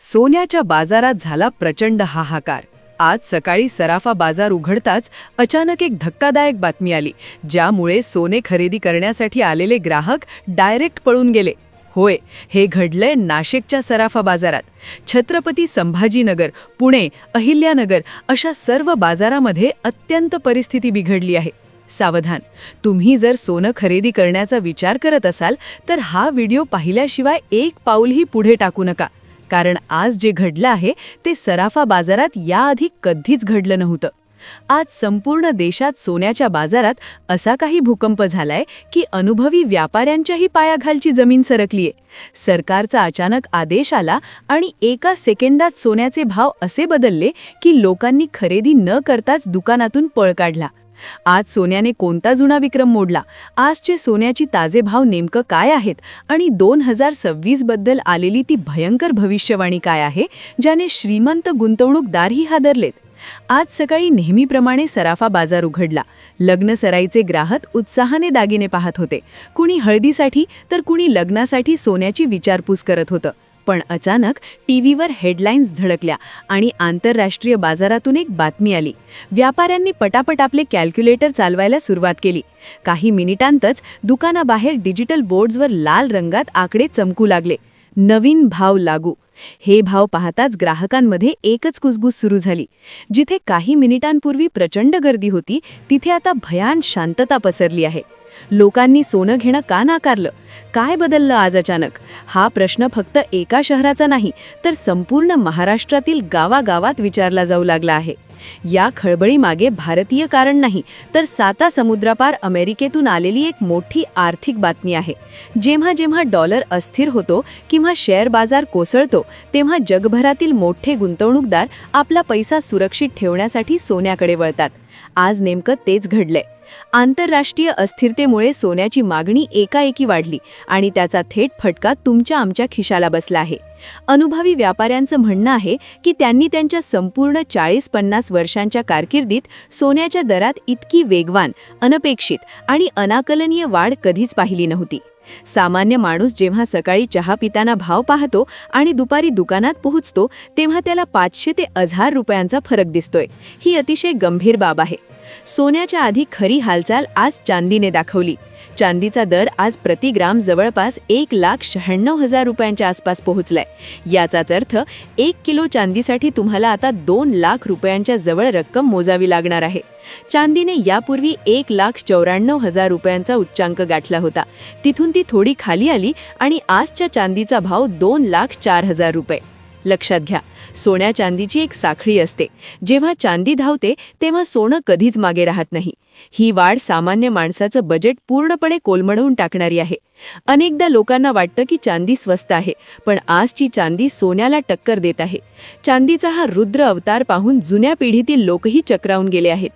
सोन्याच्या बाजारात झाला प्रचंड हाहाकार. आज सकाळी सराफा बाजार उघडताच अचानक एक धक्कादायक बातमी आली, ज्यामुळे सोने खरेदी करण्यासाठी आलेले ग्राहक डायरेक्ट पळून गेले. होय, हे घडलंय नाशिकच्या सराफा बाजारात. छत्रपती संभाजीनगर, पुणे, अहिल्यानगर अशा सर्व बाजारामध्ये अत्यंत परिस्थिती बिघडली आहे. सावधान, तुम्ही जर सोनं खरेदी करण्याचा विचार करत असाल तर हा व्हिडिओ पाहिल्याशिवाय एक पाऊलही पुढे टाकू नका, कारण आज जे घडलं आहे ते सराफा बाजारात याआधी कधीच घडलं नव्हतं. आज संपूर्ण देशात सोन्याच्या बाजारात असा काही भूकंप झालाय की अनुभवी व्यापाऱ्यांच्याही पायाखालची जमीन सरकलीये. सरकारचा अचानक आदेश आला आणि एका सेकंदात सोन्याचे भाव असे बदलले की लोकांनी खरेदी न करताच दुकानातून पळ काढला. आज सोन्याने कोणता जुना विक्रम मोडला? आजचे सोन्याची ताजे भाव नेमकं काय आहेत आणि 2026 बद्दल आलेली ती भयंकर भविष्यवाणी काय आहे, ज्याने श्रीमंत गुंतवणूकदारही हादरलेत? आज सकाळी नेहमीप्रमाणे सराफा बाजार उघडला. लग्न सराईचे ग्राहक उत्साहाने दागिने पाहत होते. कुणी हळदीसाठी तर कुणी लग्नासाठी सोन्याची विचारपूस करत होतं. पण अचानक टीव्हीवर हेडलाईन्स झळकल्या आणि आंतरराष्ट्रीय बाजारातून एक बातमी आली. व्यापाऱ्यांनी पटापट आपले कॅल्क्युलेटर चालवायला सुरुवात केली. काही मिनिटांतच दुकानाबाहेर डिजिटल बोर्ड्सवर लाल रंगात आकडे चमकू लागले. नवीन भाव लागू. हे भाव पाहताच ग्राहकांमध्ये एकच कुजबूज सुरू झाली. जिथे काही मिनिटांपूर्वी प्रचंड गर्दी होती, तिथे आता भयान शांतता पसरली आहे. लोकांनी सोनं घेणं का नाकारलं? काय बदललं आज अचानक? हा प्रश्न फक्त एका शहराचा नाही, तर संपूर्ण महाराष्ट्रातील गावागावात विचारला जाऊ लागला आहे. या खळबळीमागे भारतीय कारण नाही, तर 7 समुद्रापार अमेरिकेतून आलेली एक मोठी आर्थिक बातमी आहे. जेव्हा जेव्हा डॉलर अस्थिर होतो किंवा शेअर बाजार कोसळतो, तेव्हा जगभरातील मोठे गुंतवणूकदार आपला पैसा सुरक्षित ठेवण्यासाठी सोन्याकडे वळतात. आज नेमकं तेच घडलंय. आंतरराष्ट्रीय अस्थिरतेमुळे सोन्याची मागणी एकाएकी वाढली आणि त्याचा थेट फटका तुमच्या आमच्या खिशाला बसला आहे. अनुभवी व्यापाऱ्यांचं म्हणणं आहे की त्यांनी त्यांच्या संपूर्ण 40-50 वर्षांच्या कारकिर्दीत सोन्याच्या दरात इतकी वेगवान, अनपेक्षित आणि अनाकलनीय वाढ कधीच पाहिली नव्हती. सामान्य माणूस जेव्हा सकाळी चहा पिताना भाव पाहतो आणि दुपारी दुकानात पोहोचतो, तेव्हा त्याला 500 ते 1000 रुपयांचा फरक दिसतोय. ही अतिशय गंभीर बाब आहे. सोन्याच्या आधी खरी हालचाल आज चांदीने दाखवली. चांदीचा दर आज प्रति ग्राम जवळपास 1,96,000 रुपयांच्या आसपास पोहोचलाय. याचाच अर्थ 1 किलो चांदीसाठी तुम्हाला आता 2 लाख रुपयांच्या जवळ रक्कम मोजावी लागणार आहे. चांदीने यापूर्वी 1,94,000 रुपयांचा उच्चांक गाठला होता. तिथून ती थोडी खाली आली आणि आजच्या चांदीचा भाव 2,04,000 रुपये. लक्षात घ्या, सोन्या चांदीची एक साखळी असते. जेव्हा चांदी धावते तेव्हा सोनं कधीच मागे राहत नाही. ही वाढ सामान्य माणसाचं बजेट पूर्णपणे कोलमडवून टाकणारी आहे. अनेकदा लोकांना वाटतं की चांदी स्वस्त आहे, पण आजची चांदी सोन्याला टक्कर देत आहे. चांदीचा हा रुद्र अवतार पाहून जुन्या पिढीतील लोकही चक्रावून गेले आहेत.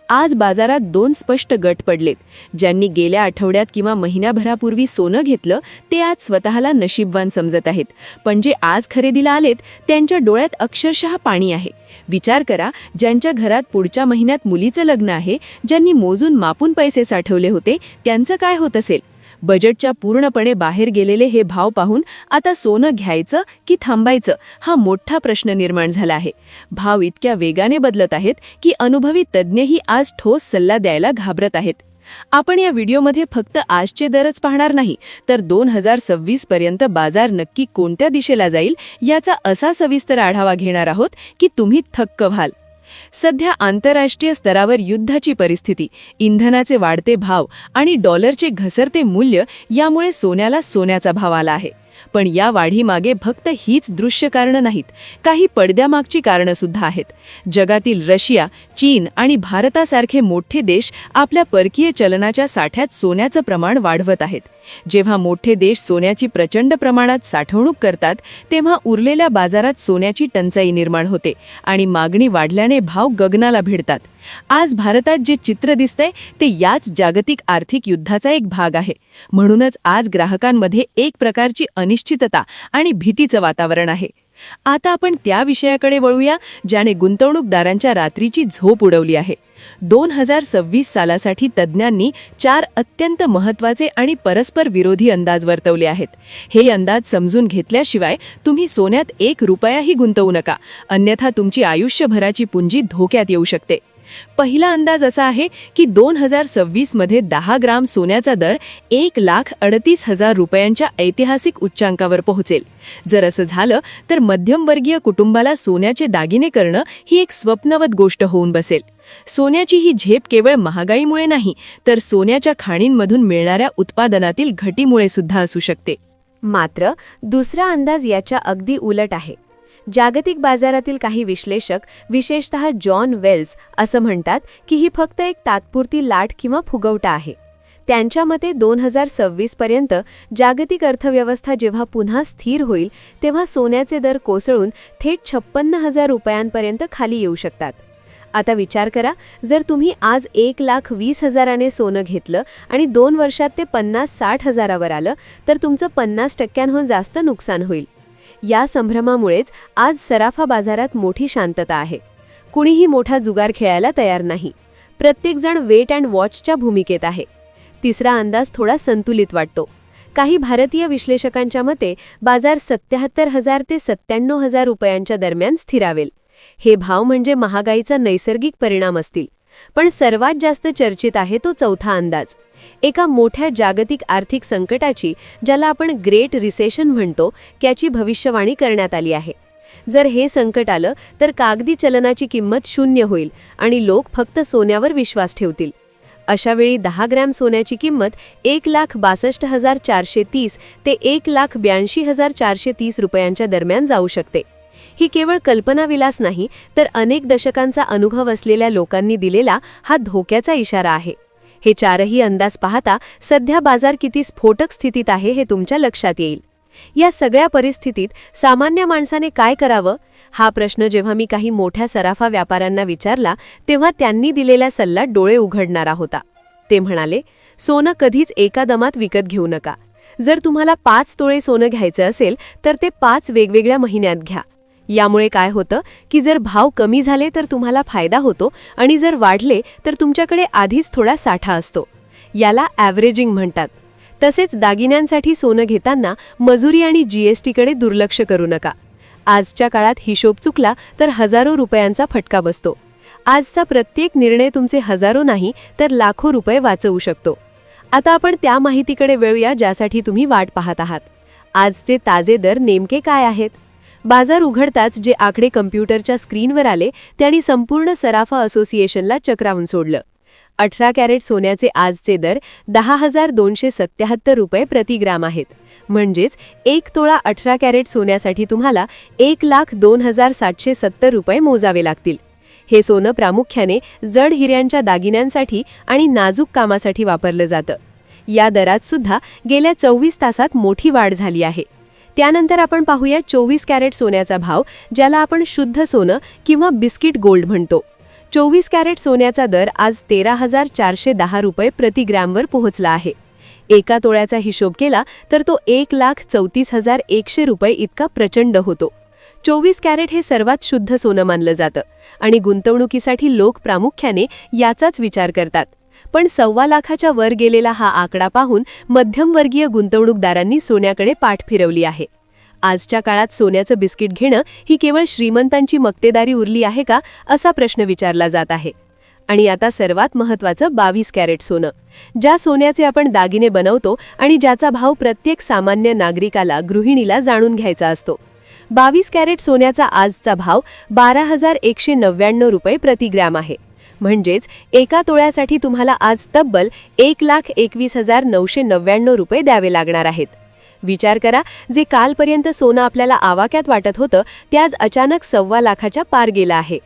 आज बाजारात 2 स्पष्ट गट पडलेत. ज्यांनी गेल्या आठवड्यात किंवा महिन्याभरापूर्वी सोनं घेतलं ते आज स्वतःला नशीबवान समजत आहेत, पण जे आज खरेदीला आलेत त्यांच्या डोळ्यात अक्षरशः पाणी आहे. विचार करा, ज्यांच्या घरात पुढच्या महिन्यात मुलीचं लग्न आहे, ज्यांनी मोजून मापून पैसे साठवले होते, त्यांचं काय होत असेल? बजेटच्या पूर्णपणे बाहेर गेलेले हे भाव पाहून आता सोनं घ्यायचं की थांबायचं हा मोठा प्रश्न निर्माण झाला आहे. भाव इतक्या वेगाने बदलत आहेत की अनुभवी तज्ज्ञही आज ठोस सल्ला द्यायला घाबरत आहेत. आपण या व्हिडिओमध्ये फक्त आजचे दरच पाहणार नाही, तर 2026 पर्यंत बाजार नक्की कोणत्या दिशेला जाईल याचा असा सविस्तर आढावा घेणार आहोत की तुम्ही थक्क व्हाल. सध्या आंतरराष्ट्रीय स्तरावर युद्धाची परिस्थिती, इंधनाचे वाढते भाव आणि डॉलरचे घसरते मूल्य यामुळे सोन्याला सोन्याचा भाव आला आहे. पण या वाढीमागे फक्त हीच दृश्य कारणं नाहीत, काही पडद्यामागची कारणं सुद्धा आहेत. जगातील रशिया, चीन आणि भारतासारखे मोठे देश आपल्या परकीय चलनाच्या साठ्यात सोन्याचं प्रमाण वाढवत आहेत. जेव्हा मोठे देश सोन्याची प्रचंड प्रमाणात साठवणूक करतात, तेव्हा उरलेल्या बाजारात सोन्याची टंचाई निर्माण होते आणि मागणी वाढल्याने भाव गगनाला भिडतात. आज भारतात जे चित्र दिसतंय ते याच जागतिक आर्थिक युद्धाचा एक भाग आहे. म्हणूनच आज ग्राहकांमध्ये एक प्रकारची अनिश्चितता आणि भीतीचं वातावरण आहे. आता आपण त्या विषयाकडे वळूया ज्याने गुंतवणूकदारांच्या रात्रीची झोप उडवली आहे. 2026 सालासाठी तज्ज्ञांनी 4 अत्यंत महत्त्वाचे आणि परस्पर विरोधी अंदाज वर्तवले आहेत. हे अंदाज समजून घेतल्याशिवाय तुम्ही सोन्यात 1 रुपयाही गुंतवू नका, अन्यथा तुमची आयुष्यभराची पुंजी धोक्यात येऊ शकते. पहिला अंदाज असा आहे की 2026 मध्ये 10 ग्राम सोन्याचा दर 1,38,000 रुपयांच्या ऐतिहासिक उच्चांकावर पोहोचेल. जर असं झालं तर मध्यमवर्गीय कुटुंबाला सोन्याचे दागिने करणं ही एक स्वप्नवत गोष्ट होऊन बसेल. सोन्याची ही झेप केवळ महागाईमुळे नाही, तर सोन्याच्या खाणींमधून मिळणाऱ्या उत्पादनातील घटीमुळे सुद्धा असू शकते. मात्र दुसरा अंदाज याच्या अगदी उलट आहे. जागतिक बाजारातील काही विश्लेषक, विशेषतः जॉन वेल्स, असं म्हणतात की ही फक्त एक तात्पुरती लाट किंवा फुगवटा आहे. त्यांच्या मते 2026 पर्यंत जागतिक अर्थव्यवस्था जेव्हा पुन्हा स्थिर होईल तेव्हा सोन्याचे दर कोसळून थेट 56,000 रुपयांपर्यंत खाली येऊ शकतात. आता विचार करा, जर तुम्ही आज 1,20,000ने सोनं घेतलं आणि 2 वर्षात ते 50-60 हजारावर आलं तर तुमचं 50% जास्त नुकसान होईल. या संभ्रमामुळेच आज सराफा बाजारात मोठी शांतता आहे. कुणीही मोठा जुगार खेळायला तयार नाही. प्रत्येकजण वेट अँड वॉचच्या भूमिकेत आहे. तिसरा अंदाज थोडा संतुलित वाटतो. काही भारतीय विश्लेषकांच्या मते बाजार 77,000 ते 97,000 रुपयांच्या दरम्यान स्थिरावेल. हे भाव म्हणजे महागाईचा नैसर्गिक परिणाम असतील. पण सर्वात जास्त चर्चित आहे तो चौथा अंदाज. एका मोठ्या जागतिक आर्थिक संकटाची, ज्याला आपण ग्रेट रिसेशन म्हणतो, त्याची भविष्यवाणी करण्यात आली आहे. जर हे संकट आलं तर कागदी चलनाची किंमत 0 होईल आणि लोक फक्त सोन्यावर विश्वास ठेवतील. अशावेळी 10 ग्रॅम सोन्याची किंमत 1,62,430 ते 1,82,430 रुपयांच्या दरम्यान जाऊ शकते. ही केवळ कल्पनाविलास नाही, तर अनेक दशकांचा अनुभव असलेल्या लोकांनी दिलेला हा धोक्याचा इशारा आहे. हे चारही अंदाज पाहता सध्या बाजार किती स्फोटक स्थितीत आहे हे तुमच्या लक्षात येईल. या सगळ्या परिस्थितीत सामान्य माणसाने काय करावं, हा प्रश्न जेव्हा मी काही मोठ्या सराफा व्यापाऱ्यांना विचारला तेव्हा त्यांनी दिलेला सल्ला डोळे उघडणारा होता. ते म्हणाले, सोनं कधीच एका दमात विकत घेऊ नका. जर तुम्हाला 5 तोळे सोनं घ्यायचं असेल तर ते 5 वेगवेगळ्या महिन्यात घ्या. यामुळे काय होतं की जर भाव कमी झाले तर तुम्हाला फायदा होतो आणि जर वाढले तर तुमच्याकडे आधीच थोडा साठा असतो. याला ॲव्हरेजिंग म्हणतात. तसेच दागिन्यांसाठी सोनं घेताना मजुरी आणि जीएसटीकडे दुर्लक्ष करू नका. आजच्या काळात हिशोब चुकला तर हजारो रुपयांचा फटका बसतो. आजचा प्रत्येक निर्णय तुमचे हजारो नाही तर लाखो रुपये वाचवू शकतो. आता आपण त्या माहितीकडे वळूया ज्यासाठी तुम्ही वाट पाहत आहात. आजचे ताजे दर नेमके काय आहेत? बाजार उघडताच जे आकडे कम्प्युटरच्या स्क्रीनवर आले त्यांनी संपूर्ण सराफा असोसिएशनला चक्रावून सोडलं. 18 कॅरेट सोन्याचे आजचे दर 10,277 रुपये प्रति ग्राम आहेत. म्हणजेच 1 तोळा 18 कॅरेट सोन्यासाठी तुम्हाला 1,02,770 रुपये मोजावे लागतील. हे सोनं प्रामुख्याने जड हिऱ्यांच्या दागिन्यांसाठी आणि नाजूक कामासाठी वापरलं जातं. या दरात सुद्धा गेल्या 24 तासात मोठी वाढ झाली आहे. त्यानंतर आपण पाहूया 24 कॅरेट सोन्याचा भाव, ज्याला आपण शुद्ध सोनं किंवा बिस्किट गोल्ड म्हणतो. 24 कॅरेट सोन्याचा दर आज 13,410 रुपये प्रति ग्रॅमवर पोहोचला आहे. एका तोळ्याचा हिशोब केला तर तो 1,34,100 रुपये इतका प्रचंड होतो. 24 कॅरेट हे सर्वात शुद्ध सोनं मानलं जातं आणि गुंतवणुकीसाठी लोक प्रामुख्याने याचाच विचार करतात. पण 1.25 लाखाच्या वर गेलेला हा आकडा पाहून मध्यमवर्गीय गुंतवणूकदारांनी सोन्याकडे पाठ फिरवली आहे. आजच्या काळात सोन्याचं बिस्किट घेणं ही केवळ श्रीमंतांची मक्तेदारी उरली आहे का, असा प्रश्न विचारला जात आहे. आणि आता सर्वात महत्त्वाचं 22 कॅरेट सोनं, ज्या सोन्याचे आपण दागिने बनवतो आणि ज्याचा भाव प्रत्येक सामान्य नागरिकाला, गृहिणीला जाणून घ्यायचा असतो. 22 कॅरेट सोन्याचा आजचा भाव 12,199 रुपये प्रति ग्रॅम आहे. म्हणजेच एका तोळ्यासाठी तुम्हाला आज तब्बल 1,21,999 रुपये द्यावे लागणार आहेत. विचार करा, जे कालपर्यंत सोनं आपल्याला आवाक्यात वाटत होतं ते आज अचानक 1.25 लाखाच्या पार गेलं आहे.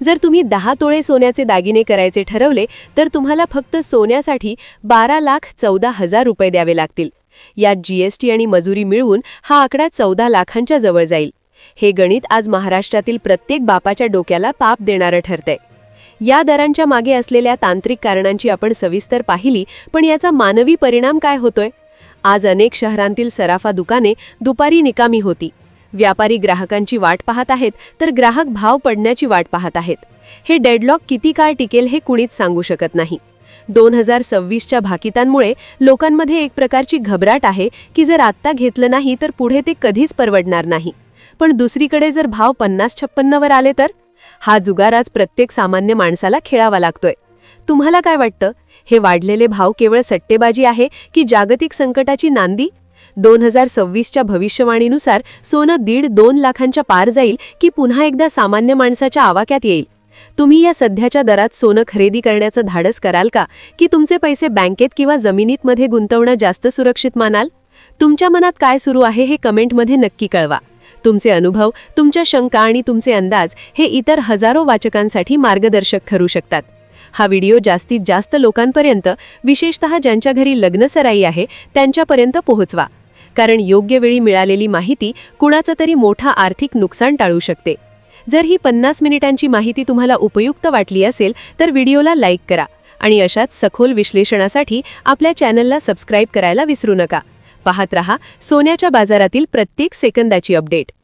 जर तुम्ही 10 तोळे सोन्याचे दागिने करायचे ठरवले तर तुम्हाला फक्त सोन्यासाठी 12,14,000 रुपये द्यावे लागतील. यात जीएसटी आणि मजुरी मिळवून हा आकडा 14 लाखांच्या जवळ जाईल. हे गणित आज महाराष्ट्रातील प्रत्येक बापाच्या डोक्याला पाप देणारं ठरतंय. या दरांच्या मागे असलेल्या तांत्रिक कारणांची आपण सविस्तर पाहिली, पण याचा मानवी परिणाम काय होतोय? आज अनेक शहरांतील सराफा दुकाने दुपारी निकामी होती. व्यापारी ग्राहकांची वाट पाहत आहेत तर ग्राहक भाव पडण्याची वाट पाहत आहेत. हे डेडलॉक किती काळ टिकेल हे कुणीच सांगू शकत नाही. 2026च्या भाकितांमुळे लोकांमध्ये एक प्रकारची घबराट आहे की जर आत्ता घेतलं नाही तर पुढे ते कधीच परवडणार नाही. पण दुसरीकडे जर भाव 50-56 वर आले तर हा जुगार आज प्रत्येक सामान्य माणसाला खेळावा लागतोय. तुम्हाला काय वाटतं? हे वाढलेले भाव केवळ सट्टेबाजी आहे की जागतिक संकटाची नांदी? 2026च्या भविष्यवाणीनुसार सोनं 1.5-2 लाखांच्या पार जाईल की पुन्हा एकदा सामान्य माणसाच्या आवाक्यात येईल? तुम्ही या सध्याच्या दरात सोनं खरेदी करण्याचं धाडस कराल का की तुमचे पैसे बँकेत किंवा जमिनीमध्ये गुंतवणं जास्त सुरक्षित मानाल? तुमच्या मनात काय सुरू आहे हे कमेंटमध्ये नक्की कळवा. तुमचे अनुभव, तुमच्या शंका आणि तुमचे अंदाज हे इतर हजारो वाचकांसाठी मार्गदर्शक ठरू शकतात. हा व्हिडिओ जास्तीत जास्त लोकांपर्यंत, विशेषतः ज्यांच्या घरी लग्नसराई आहे त्यांच्यापर्यंत पोहोचवा. कारण योग्य वेळी मिळालेली माहिती कुणाचं तरी मोठा आर्थिक नुकसान टाळू शकते. जर ही 50 मिनिटांची माहिती तुम्हाला उपयुक्त वाटली असेल तर व्हिडिओला लाईक करा आणि अशाच सखोल विश्लेषणासाठी आपल्या चॅनलला सबस्क्राईब करायला विसरू नका. पाहत रहा सोन्याच्या बाजारातील प्रत्येक सेकंदाची अपडेट.